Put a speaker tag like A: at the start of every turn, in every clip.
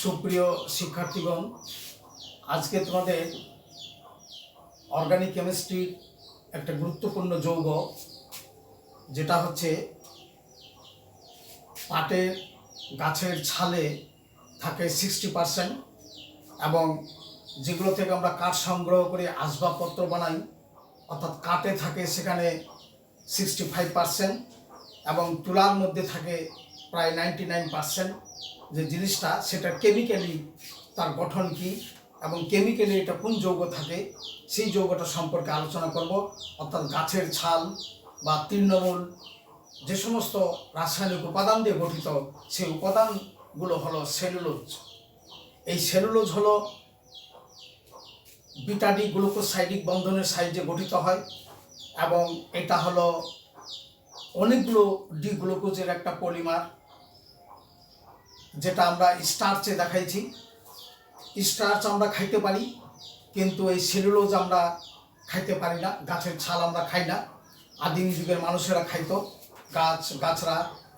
A: সুপ্রিয় শিক্ষার্থীগণ, আজকে তোমাদের অর্গানিক কেমিস্ট্রির একটা গুরুত্বপূর্ণ যৌগ যেটা হচ্ছে পাটের গাছের ছালে থাকে 60% এবং যেগুলো থেকে আমরা কাঠ সংগ্রহ করে আসবাবপত্র বানাই অর্থাৎ কাঠে থাকে সেখানে 65% এবং তুলার মধ্যে থাকে প্রায় 99%। যে জিনিসটা সেটা কেমিক্যালি তার গঠন কি এবং কেমিক্যালি এটা কোন যৌগ থাকে সেই যৌগটা সম্পর্কে আলোচনা করব। অর্থাৎ গাছের ছাল বা তৃণমূল যে সমস্ত রাসায়নিক উপাদান দিয়ে গঠিত সেই উপাদানগুলো হলো সেলুলোজ। এই সেলুলোজ হলো বিটা ডি গ্লুকোসাইডিক বন্ধনের সাহায্যে গঠিত হয় এবং এটা হলো অনেকগুলো ডি গ্লুকোজের একটা পলিমার, যেটা আমরা স্টার্চে দেখাইছি। স্টার্চ আমরা খাইতে পারি কিন্তু এই সেলুলোজ আমরা খাইতে পারি না। গাছের ছাল আমরা খাই না, আদিম যুগের মানুষেরা খাইতো, গাছরা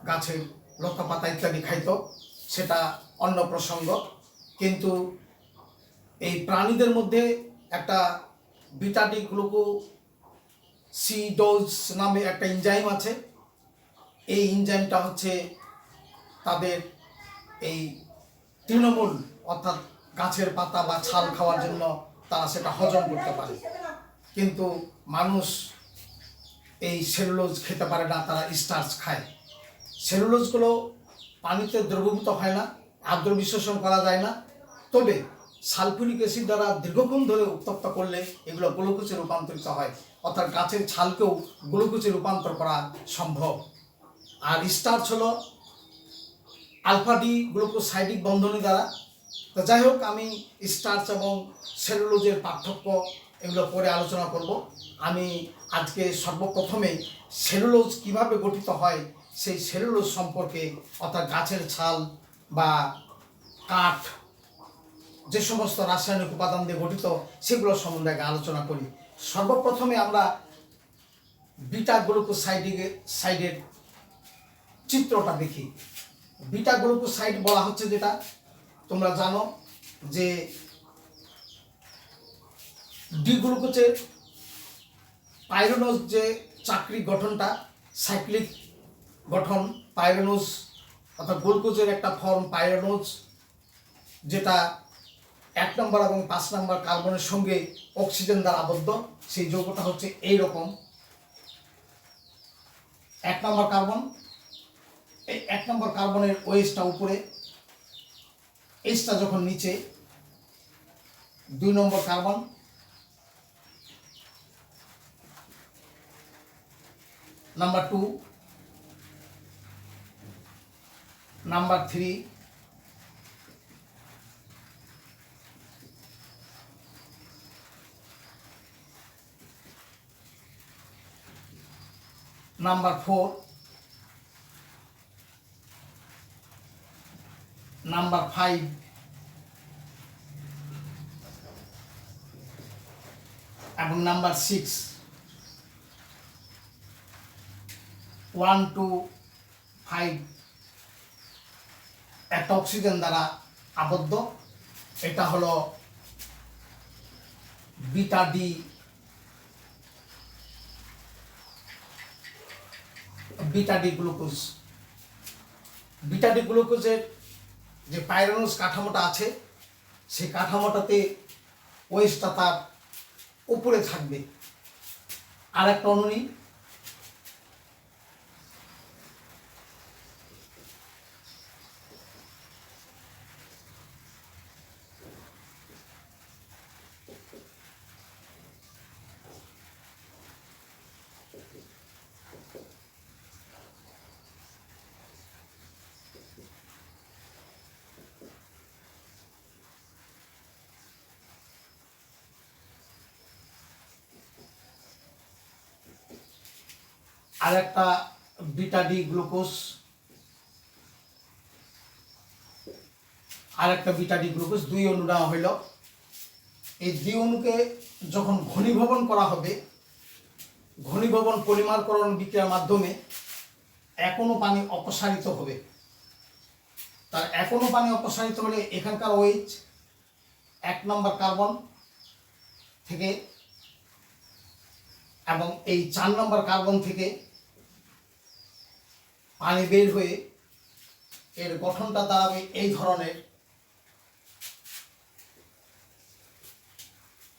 A: গাছের লতা পাতা ইত্যাদি খাইতো, সেটা অন্য প্রসঙ্গ। কিন্তু এই প্রাণীদের মধ্যে একটা বিটা ডি গ্লুকোসিডোজ নামে একটা এনজাইম আছে। এই এনজাইমটা হচ্ছে তাদের এই তৃণমূল অর্থাৎ গাছের পাতা বা ছাল খাওয়ার জন্য তারা সেটা হজম করতে পারে, কিন্তু মানুষ এই সেলুলোজ খেতে পারে না, তারা স্টার্চ খায়। সেলুলোজগুলো পানিতে দ্রবীভূত হয় না, আর্দ্র বিশ্লেষণ করা যায় না, তবে সালফিউরিক অ্যাসিড দ্বারা দীর্ঘক্ষণ ধরে উত্তপ্ত করলে এগুলো গ্লুকোজে রূপান্তরিত হয়, অর্থাৎ গাছের ছালকেও গ্লুকোজে রূপান্তর করা সম্ভব। আর স্টার্চ হলো আলফা ডি গ্লুকোসাইডিক বন্ধনী দ্বারা। তো যাই হোক, আমি স্টার্চ এবং সেলুলোজের পার্থক্য এগুলো পরে আলোচনা করব। আমি আজকে সর্বপ্রথমে সেলুলোজ কিভাবে গঠিত হয় সেই সেলুলোজ সম্পর্কে, অর্থাৎ গাছের ছাল বা কাঠ যে সমস্ত রাসায়নিক উপাদান দিয়ে গঠিত সেগুলো সম্বন্ধে আগে আলোচনা করি। সর্বপ্রথমে আমরা বিটা গ্লুকোসাইডের চিত্রটা দেখি। বিটা গ্লুকোসাইড বলা হচ্ছে, যেটা তোমরা জানো যে ডি গ্লুকোজের পাইরোনোজ যে চাকরিক গঠনটা সাইক্লিক গঠন, পাইরোনোজ অর্থাৎ গ্লুকোজের একটা ফর্ম পাইরোনোজ, যেটা 1 নম্বর এবং 5 নম্বর কার্বনের সঙ্গে অক্সিজেন দ্বারা আবদ্ধ। সেই যৌগটা হচ্ছে এই রকম 1 নম্বর কার্বন। এই 1 নম্বর কার্বনের ওএইচটা উপরে, এইচটা যখন নিচে, 2 নম্বর carbon, number 2, number 3, number 4, number 5 এবং নাম্বার 6। 1, 2, 5 একটা অক্সিজেন দ্বারা আবদ্ধ। এটা হলো beta D glucose. Beta D গ্লুকোজের যে পাইরোনোজ কাঠামোটা আছে সেই কাঠামোটাতে ওএইচটা তার উপরে থাকবে। আর একটা অণু নিই, আর একটা বিটা ডি গ্লুকোজ, আর একটা বিটা ডি গ্লুকোজ, 2 অণু নেওয়া হইল। এই 2 অণুকে যখন ঘনীভবন করা হবে, ঘনীভবন পলিমারকরণ বিক্রিয়ার মাধ্যমে এক অণু পানি অপসারিত হবে তার এক অণু পানি অপসারিত হলে এখানকার OH 1 নম্বর কার্বন থেকে এবং এই 4 নম্বর কার্বন থেকে পানি বের হয়ে এর গঠনটা দাঁড়াবে এই ধরনের।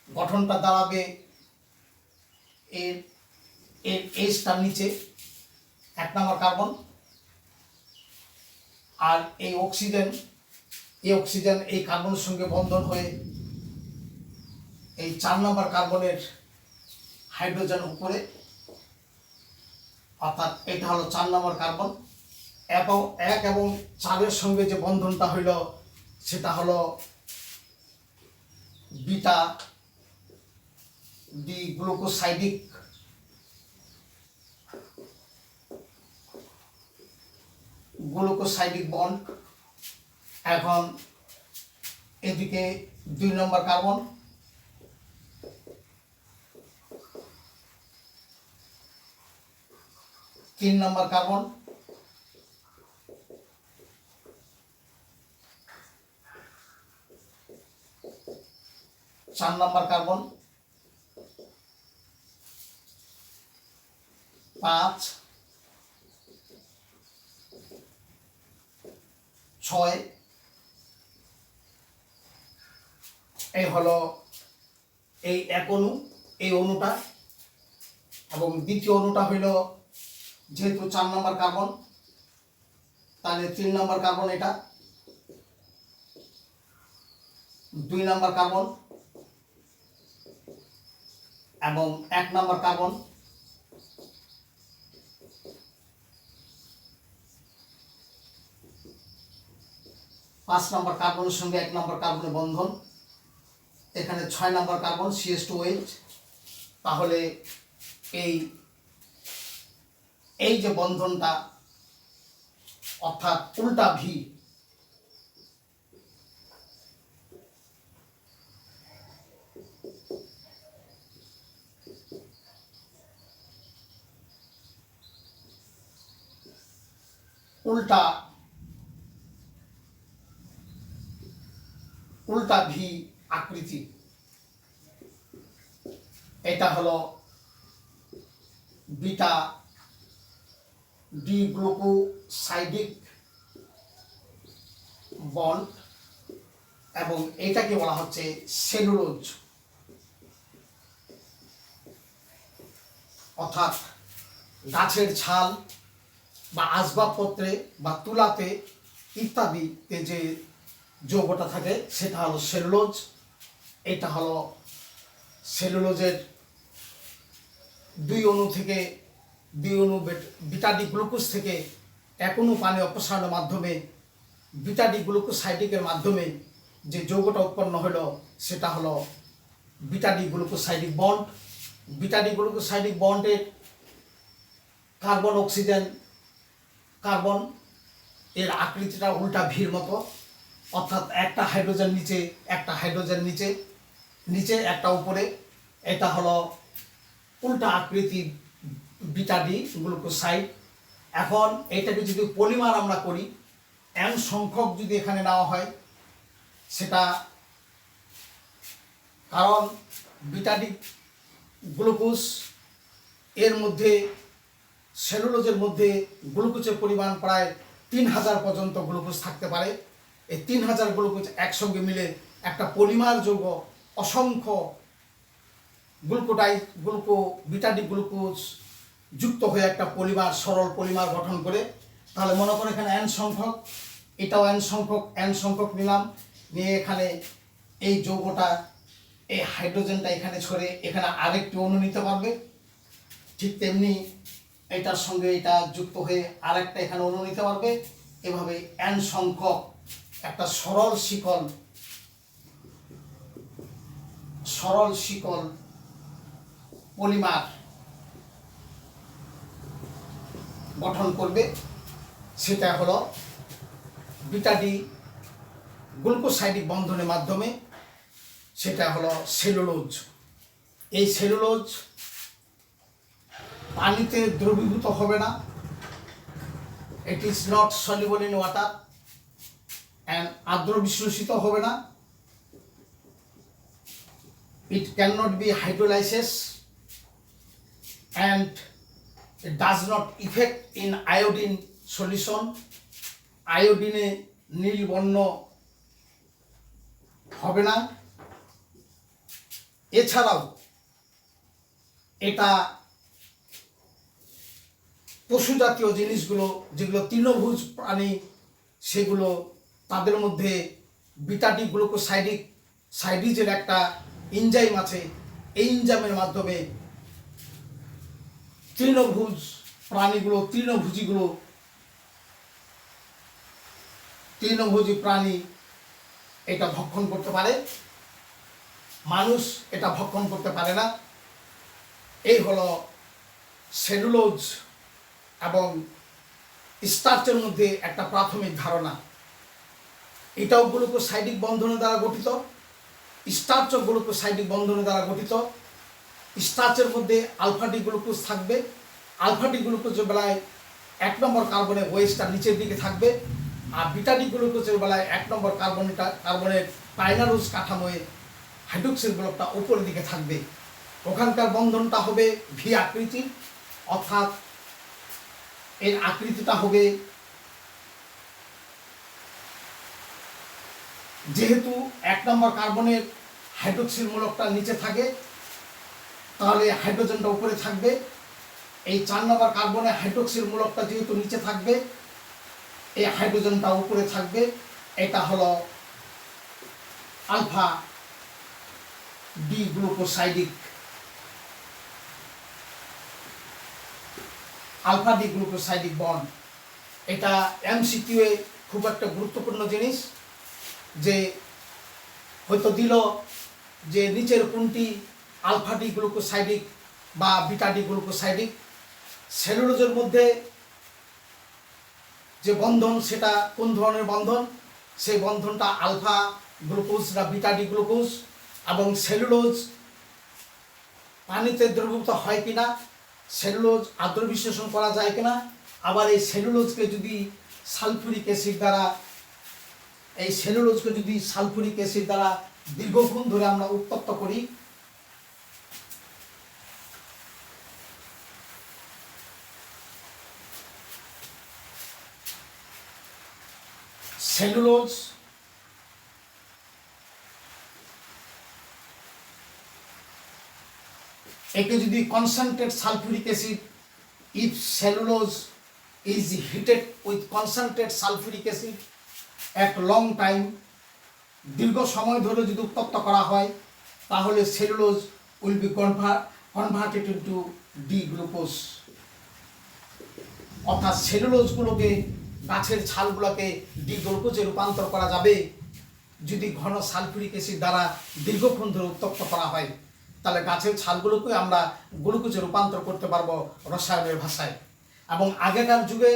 A: গঠনটা দাঁড়াবে এর এর Hটার নিচে 1 নম্বর কার্বন, আর এই অক্সিজেন এই কার্বনের সঙ্গে বন্ধন হয়ে এই 4 নম্বর কার্বনের হাইড্রোজেন উপরে, অর্থাৎ এটা হলো 4 নম্বর কার্বন। এবং 1 এবং 4-এর সঙ্গে যে বন্ধনটা হইল সেটা হলো বিটা ডি গ্লুকোসাইডিক বন্ড। এখন এদিকে 2 নম্বর কার্বন, তিন নম্বর কার্বন, চার নম্বর কার্বন, 5, 6, এই হলো এই এক অণু, এই অণুটা। এবং দ্বিতীয় অণুটা হইল যেহেতু 4 নম্বর কার্বন, তাহলে 3 নম্বর কার্বন, এটা 2 নম্বর কার্বন এবং 1 নম্বর কার্বন। পাঁচ নম্বর কার্বনের সঙ্গে 1 নম্বর কার্বনের বন্ধন, এখানে 6 নম্বর কার্বন CH2OH। তাহলে এই যে বন্ধনটা, অর্থাৎ উল্টা ভি, উল্টা ভি আকৃতি, এটা হলো বিটা ডি গ্লুকোসাইডিক বন্ড এবং এটাকে বলা হচ্ছে সেলুলোজ। অর্থাৎ গাছের ছাল বা আসবাবপত্রে বা তুলাতে ইত্যাদিতে যে যৌগটা থাকে সেটা হলো সেলুলোজ। এটা হলো সেলুলোজের 2 অণু বিটা ডি গ্লুকোজ থেকে 1 অণু পানি অপসারণের মাধ্যমে বিটা ডি গ্লুকোসাইডিকের মাধ্যমে যে যৌগটা উৎপন্ন হলো সেটা হলো beta D glucosidic bond. Beta D glucosidic বন্ডের কার্বন অক্সিজেন কার্বন এর আকৃতিটা উল্টা ভির মতো, অর্থাৎ একটা হাইড্রোজেন নিচে, একটা হাইড্রোজেন নিচে একটা উপরে। এটা হলো উল্টা আকৃতি বিটা ডি গ্লুকোসাইড। এখন এটাকে যদি পলিমার আমরা করি, n সংখ্যক যদি এখানে নেওয়া হয়, সেটা কারণ বিটা ডি গ্লুকোজ এর মধ্যে, সেলুলোজের মধ্যে গ্লুকোজের পরিমাণ প্রায় 3000 পর্যন্ত গ্লুকোজ থাকতে পারে। এই 3000 গ্লুকোজ একসঙ্গে মিলে একটা পলিমার যৌগ অসংখ্য বিটা ডি গ্লুকোজ যুক্ত হয়ে একটা পলিমার, সরল পলিমার গঠন করে। তাহলে মনে করো এখানে n সংখ্যক, এটাও n সংখ্যক নিলাম, নিয়ে এখানে এই যৌগটা, এই হাইড্রোজেনটা এখানে ছড়ে এখানে আরেকটি অণু নিতে পারবে। ঠিক তেমনি এটার সঙ্গে এটা যুক্ত হয়ে আরেকটা এখানে অণু নিতে পারবে। এভাবে n সংখ্যক একটা সরল শিকল পলিমার গঠন করবে। সেটা হলো বিটা ডি গ্লুকোসাইডিক বন্ধনের মাধ্যমে, সেটা হলো সেলুলোজ। এই সেলুলোজ পানিতে দ্রবীভূত হবে না, it is not soluble in water. And আর্দ্র বিশ্লেষিত হবে না, it cannot be hydrolysis, and it does not affect in iodine solution, আয়োডিনে নীল বর্ণ হবে না। এছাড়াও এটা পশু জাতীয় জিনিসগুলো যেগুলো তৃণভোজ প্রাণী সেগুলো তাদের মধ্যে বিটা-ডি গ্লুকোসাইডিজের একটা এনজাইম আছে, এই এনজাইমের মাধ্যমে তৃণভোজী প্রাণী এটা ভক্ষণ করতে পারে, মানুষ এটা ভক্ষণ করতে পারে না। এই হলো সেলুলোজ এবং স্টার্চের মধ্যে একটা প্রাথমিক ধারণা। এটাও গ্লুকোসাইডিক বন্ধনের দ্বারা গঠিত, স্টার্চও গ্লুকোসাইডিক বন্ধনের দ্বারা গঠিত। স্টার্চের মধ্যে আলফা ডি গ্লুকোজ থাকবে, আলফা ডি গ্লুকোজের বেলায় 1 নম্বর কার্বনের ওয়েস্টটা নিচের দিকে থাকবে, আর বিটা ডি গ্লুকোজের বেলায় 1 নম্বর কার্বনের পাইনারোজ কাঠামোয় হাইড্রোক্সিল ব্লকটা উপরের দিকে থাকবে। ওখানকার বন্ধনটা হবে ভি আকৃতির, অর্থাৎ এর আকৃতিটা হবে, যেহেতু 1 নম্বর কার্বনের হাইড্রোক্সিল মূলকটা নিচে থাকে তাহলে হাইড্রোজেনটা উপরে থাকবে। এই 4 নম্বর কার্বনের হাইড্রোক্সিল মূলকটা যেহেতু নিচে থাকবে এই হাইড্রোজেনটা উপরে থাকবে। এটা হলো আলফা ডি গ্লুকোসাইডিক বন্ড। এটা এমসিকিউ এ খুব একটা গুরুত্বপূর্ণ জিনিস, যে হয়তো দিল যে নিচের কোনটি আলফা ডি গ্লুকোসাইডিক বা বিটা ডি গ্লুকোসাইডিক। সেলুলোজের মধ্যে যে বন্ধন সেটা কোন ধরনের বন্ধন, সেই বন্ধনটা আলফা গ্লুকোজ না বিটা ডি গ্লুকোজ, এবং সেলুলোজ পানিতে দ্রবীভূত হয় কিনা, সেলুলোজ আর্দ্র বিশ্লেষণ করা যায় কিনা, আবার এই সেলুলোজকে যদি সালফুরিক অ্যাসিড দ্বারা দীর্ঘক্ষণ ধরে আমরা উত্তপ্ত করি, সেলুলোজ একে যদি concentrate sulphuric acid, if cellulose is heated with concentrate sulphuric acid at long time, দীর্ঘ সময় ধরে যদি উত্তপ্ত করা হয় তাহলে cellulose will be converted into D glucose. অর্থাৎ সেলুলোজগুলোকে, গাছের ছালগুলোকে ডি গ্লুকোজে রূপান্তর করা যাবে যদি ঘন সালফুরিক অ্যাসিড দ্বারা দীর্ঘক্ষণ ধরে উত্তপ্ত করা হয়, তাহলে গাছের ছালগুলোকে আমরা গ্লুকোজে রূপান্তর করতে পারবো রসায়নের ভাষায়। এবং আগেকার যুগে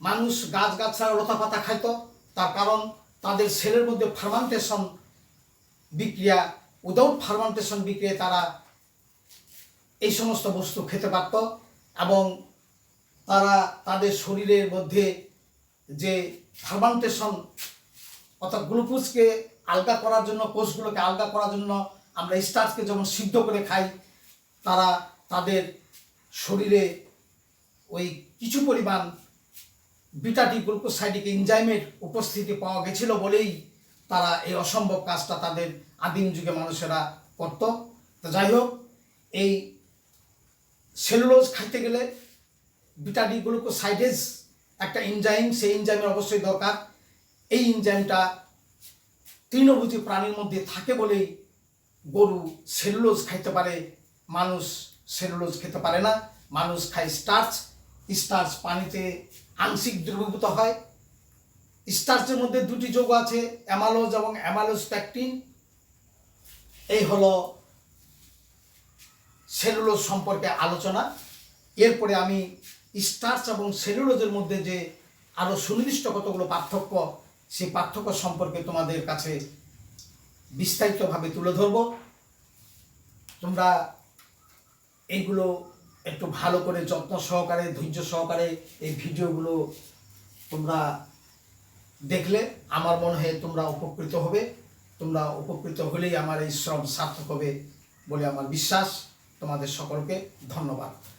A: মানুষ গাছগাছড়া লতাপাতা খাইতো, তার কারণ তাদের সেলের মধ্যে ফার্মান্টেশন বিক্রিয়া, উইদাউট ফার্মান্টেশন বিক্রিয়ায় তারা এই সমস্ত বস্তু খেতে পারত, এবং তারা তাদের শরীরের মধ্যে যে ফার্মান্টেশন অর্থাৎ গ্লুকোজকে আলগা করার জন্য, কোষগুলোকে আলগা করার জন্য আমরা স্টার্চকে যেমন সিদ্ধ করে খাই, তারা তাদের শরীরে ওই কিছু পরিমাণ বিটা ডি গ্লুকোসাইডিক এনজাইমের উপস্থিতি পাওয়া গেছিল বলেই তারা এই অসম্ভব কাজটা তাদের আদিম যুগে মানুষেরা করত। তো যাই হোক, এই সেলুলোজ খাইতে গেলে বিটা ডি গ্লুকোসাইডেজ একটা এনজাইম, সেই এনজাইমের অবশ্যই দরকার। এই এনজাইমটা তৃণভোজী প্রাণীর মধ্যে থাকে বলেই গরু সেলুলোজ খাইতে পারে, মানুষ সেলুলোজ খেতে পারে না। মানুষ খায় স্টার্চ, স্টার্চ পানিতে আংশিক দ্রবীভূত হয়। স্টার্চের মধ্যে 2টি যৌগ আছে, অ্যামালোজ এবং অ্যামালোজ প্যাকটিন। এই হলো সেলুলোজ সম্পর্কে আলোচনা। এরপরে আমি স্টার্চ এবং সেলুলোজের মধ্যে যে আরও সুনির্দিষ্ট কতগুলো পার্থক্য, সেই পার্থক্য সম্পর্কে তোমাদের কাছে বিস্তারিতভাবে তুলে ধরব। তোমরা এইগুলো একটু ভালো করে যত্ন সহকারে, ধৈর্য সহকারে এই ভিডিওগুলো তোমরা দেখলে আমার মনে হয় তোমরা উপকৃত হবে। তোমরা উপকৃত হলেই আমার এই শ্রম সার্থক হবে বলে আমার বিশ্বাস। তোমাদের সকলকে ধন্যবাদ।